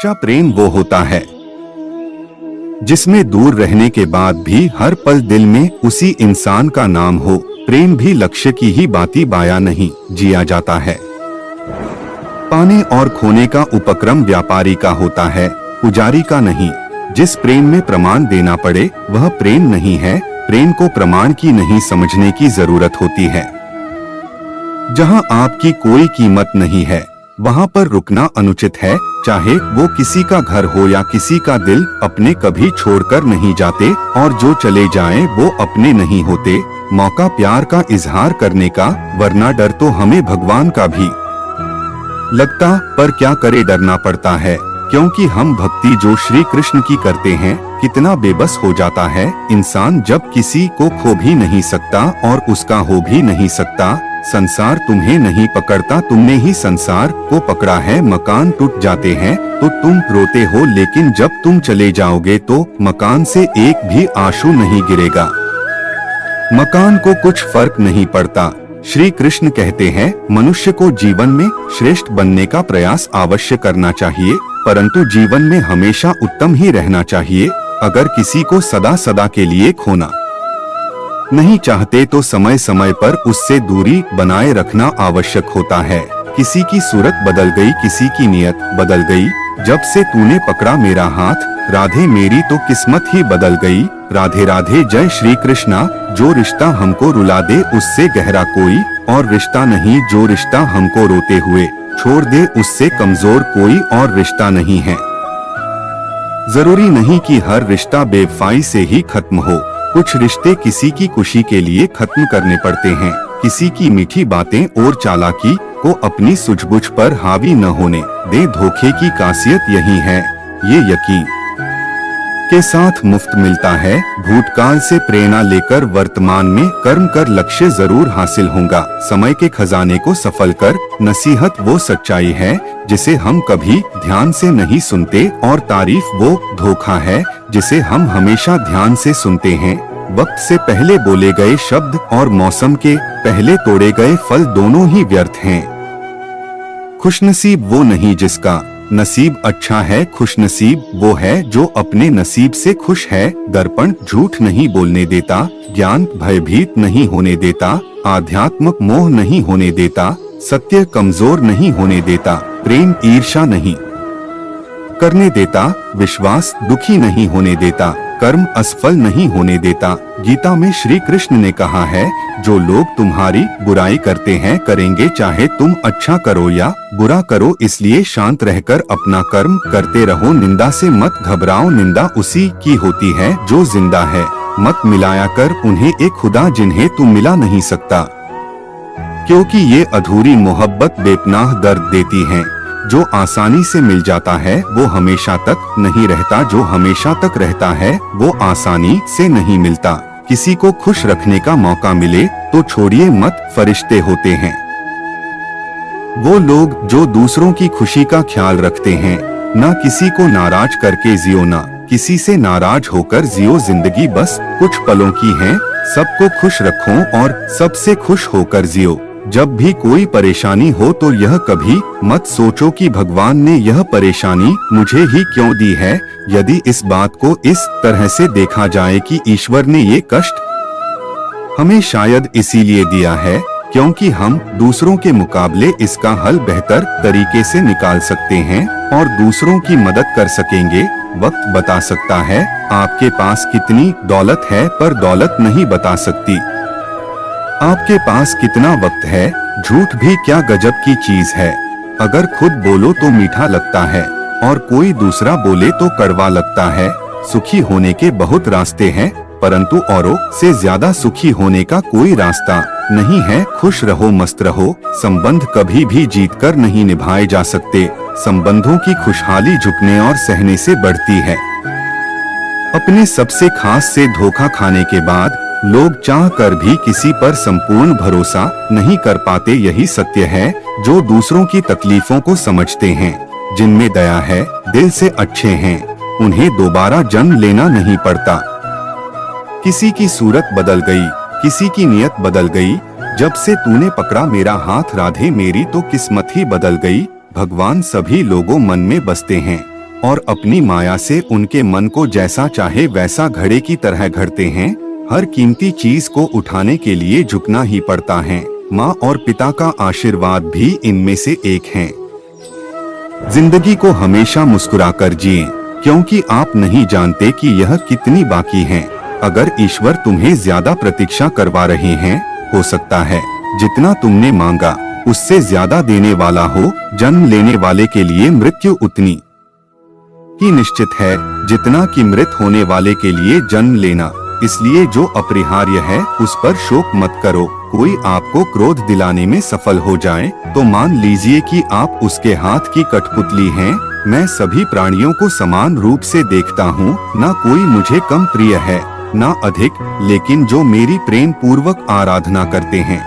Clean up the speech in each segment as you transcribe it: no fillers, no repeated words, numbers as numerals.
सच्चा प्रेम वो होता है जिसमें दूर रहने के बाद भी हर पल दिल में उसी इंसान का नाम हो। प्रेम भी लक्ष्य की ही बाती बाया नहीं जिया जाता है। पाने और खोने का उपक्रम व्यापारी का होता है, पुजारी का नहीं। जिस प्रेम में प्रमाण देना पड़े वह प्रेम नहीं है। प्रेम को प्रमाण की नहीं समझने की जरूरत होती है। जहां आपकी कोई कीमत नहीं है वहां पर रुकना अनुचित है। चाहे वो किसी का घर हो या किसी का दिल, अपने कभी छोड़कर नहीं जाते और जो चले जाएं वो अपने नहीं होते। मौका प्यार का इजहार करने का, वरना डर तो हमें भगवान का भी लगता, पर क्या करे डरना पड़ता है क्योंकि हम भक्ति जो श्री कृष्ण की करते हैं। कितना बेबस हो जाता है इंसान जब किसी को खो भी नहीं सकता और उसका हो भी नहीं सकता। संसार तुम्हें नहीं पकड़ता, तुमने ही संसार को पकड़ा है। मकान टूट जाते हैं तो तुम रोते हो, लेकिन जब तुम चले जाओगे तो मकान से एक भी आंसू नहीं गिरेगा। मकान को कुछ फर्क नहीं पड़ता। श्री कृष्ण कहते हैं मनुष्य को जीवन में श्रेष्ठ बनने का प्रयास अवश्य करना चाहिए, परंतु जीवन में हमेशा उत्तम ही रहना चाहिए। अगर किसी को सदा सदा के लिए खोना नहीं चाहते तो समय समय पर उससे दूरी बनाए रखना आवश्यक होता है। किसी की सूरत बदल गई, किसी की नियत बदल गई। जब से तूने पकड़ा मेरा हाथ राधे मेरी तो किस्मत ही बदल गई। राधे राधे जय श्री कृष्णा। जो रिश्ता हमको रुला दे उससे गहरा कोई और रिश्ता नहीं। जो रिश्ता हमको रोते हुए छोड़ दे उससे कमजोर कोई और रिश्ता नहीं है। जरूरी नहीं कि हर रिश्ता बेवफाई से ही खत्म हो। कुछ रिश्ते किसी की खुशी के लिए खत्म करने पड़ते हैं। किसी की मीठी बातें और चालाकी को अपनी सूझबूझ पर हावी न होने दे। धोखे की खासियत यही है, ये यकीन के साथ मुफ्त मिलता है। भूतकाल से प्रेरणा लेकर वर्तमान में कर्म कर लक्ष्य जरूर हासिल होगा। समय के खजाने को सफल कर। नसीहत वो सच्चाई है जिसे हम कभी ध्यान से नहीं सुनते और तारीफ वो धोखा है जिसे हम हमेशा ध्यान से सुनते हैं। वक्त से पहले बोले गए शब्द और मौसम के पहले तोड़े गए फल दोनों ही व्यर्थ हैं। खुशनसीब वो नहीं जिसका नसीब अच्छा है। खुशनसीब वो है जो अपने नसीब से खुश है। दर्पण झूठ नहीं बोलने देता, ज्ञान भयभीत नहीं होने देता, आध्यात्मिक मोह नहीं होने देता, सत्य कमजोर नहीं होने देता, प्रेम ईर्ष्या नहीं करने देता, विश्वास दुखी नहीं होने देता, कर्म असफल नहीं होने देता। गीता में श्री कृष्ण ने कहा है जो लोग तुम्हारी बुराई करते हैं करेंगे, चाहे तुम अच्छा करो या बुरा करो, इसलिए शांत रहकर अपना कर्म करते रहो। निंदा से मत घबराओ, निंदा उसी की होती है जो जिंदा है। मत मिलाया कर उन्हें एक खुदा जिन्हें तू मिला नहीं सकता, क्योंकि ये अधूरी मोहब्बत बेपनाह दर्द देती है। जो आसानी से मिल जाता है वो हमेशा तक नहीं रहता, जो हमेशा तक रहता है वो आसानी से नहीं मिलता। किसी को खुश रखने का मौका मिले तो छोड़िए मत, फरिश्ते होते हैं वो लोग जो दूसरों की खुशी का ख्याल रखते हैं। ना किसी को नाराज करके जियो, ना किसी से नाराज होकर जियो। जिंदगी बस कुछ पलों की है, सबको खुश रखो और सबसे खुश होकर जियो। जब भी कोई परेशानी हो तो यह कभी मत सोचो कि भगवान ने यह परेशानी मुझे ही क्यों दी है। यदि इस बात को इस तरह से देखा जाए कि ईश्वर ने ये कष्ट हमें शायद इसीलिए दिया है क्योंकि हम दूसरों के मुकाबले इसका हल बेहतर तरीके से निकाल सकते हैं और दूसरों की मदद कर सकेंगे। वक्त बता सकता है आपके पास कितनी दौलत है, पर दौलत नहीं बता सकती आपके पास कितना वक्त है। झूठ भी क्या गजब की चीज है। अगर खुद बोलो तो मीठा लगता है और कोई दूसरा बोले तो कड़वा लगता है। सुखी होने के बहुत रास्ते हैं, परंतु औरों से ज्यादा सुखी होने का कोई रास्ता नहीं है। खुश रहो, मस्त रहो। संबंध कभी भी जीतकर नहीं निभाए जा सकते। संबंधों की खुशहाली झुकने और सहने से बढ़ती है। अपने सबसे खास से धोखा खाने के बाद लोग चाह कर भी किसी पर संपूर्ण भरोसा नहीं कर पाते। यही सत्य है। जो दूसरों की तकलीफों को समझते हैं, जिनमें दया है, दिल से अच्छे हैं, उन्हें दोबारा जन्म लेना नहीं पड़ता। किसी की सूरत बदल गई, किसी की नियत बदल गई। जब से तूने पकड़ा मेरा हाथ राधे मेरी तो किस्मत ही बदल गई। भगवान सभी लोगों मन में बसते हैं और अपनी माया से उनके मन को जैसा चाहे वैसा घड़े की तरह घड़ते हैं। हर कीमती चीज को उठाने के लिए झुकना ही पड़ता है। माँ और पिता का आशीर्वाद भी इनमें से एक है। जिंदगी को हमेशा मुस्कुराकर जिएं, क्योंकि आप नहीं जानते कि यह कितनी बाकी है। अगर ईश्वर तुम्हें ज्यादा प्रतीक्षा करवा रहे हैं, हो सकता है जितना तुमने मांगा उससे ज्यादा देने वाला हो। जन्म लेने वाले के लिए मृत्यु उतनी ही निश्चित है जितना कि मृत होने वाले के लिए जन्म लेना। इसलिए जो अपरिहार्य है उस पर शोक मत करो। कोई आपको क्रोध दिलाने में सफल हो जाए तो मान लीजिए कि आप उसके हाथ की कठपुतली हैं। मैं सभी प्राणियों को समान रूप से देखता हूँ, ना कोई मुझे कम प्रिय है ना अधिक, लेकिन जो मेरी प्रेम पूर्वक आराधना करते हैं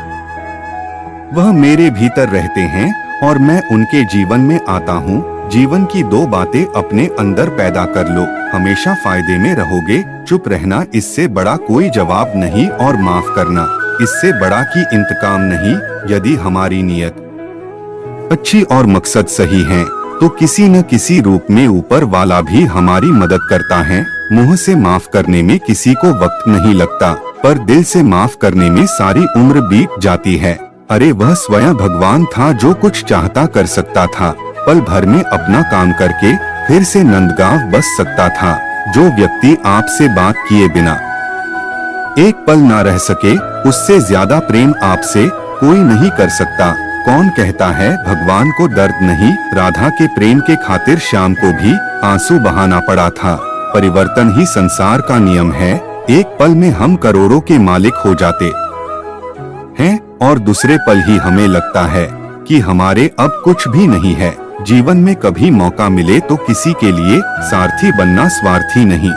वह मेरे भीतर रहते हैं और मैं उनके जीवन में आता हूँ। जीवन की दो बातें अपने अंदर पैदा कर लो, हमेशा फायदे में रहोगे। चुप रहना इससे बड़ा कोई जवाब नहीं, और माफ करना इससे बड़ा कि इंतकाम नहीं। यदि हमारी नीयत अच्छी और मकसद सही है तो किसी न किसी रूप में ऊपर वाला भी हमारी मदद करता है। मुंह से माफ करने में किसी को वक्त नहीं लगता, पर दिल से माफ करने में सारी उम्र बीत जाती है। अरे वह स्वयं भगवान था जो कुछ चाहता कर सकता था। पल भर में अपना काम करके फिर से नंदगांव बस सकता था। जो व्यक्ति आपसे बात किए बिना एक पल ना रह सके, उससे ज्यादा प्रेम आपसे कोई नहीं कर सकता। कौन कहता है भगवान को दर्द नहीं? राधा के प्रेम के खातिर श्याम को भी आंसू बहाना पड़ा था। परिवर्तन ही संसार का नियम है। एक पल में हम करोड़ों के मालिक हो जाते हैं और दूसरे पल ही हमें लगता है कि हमारे अब कुछ भी नहीं है। जीवन में कभी मौका मिले तो किसी के लिए सारथी बनना स्वार्थी नहीं।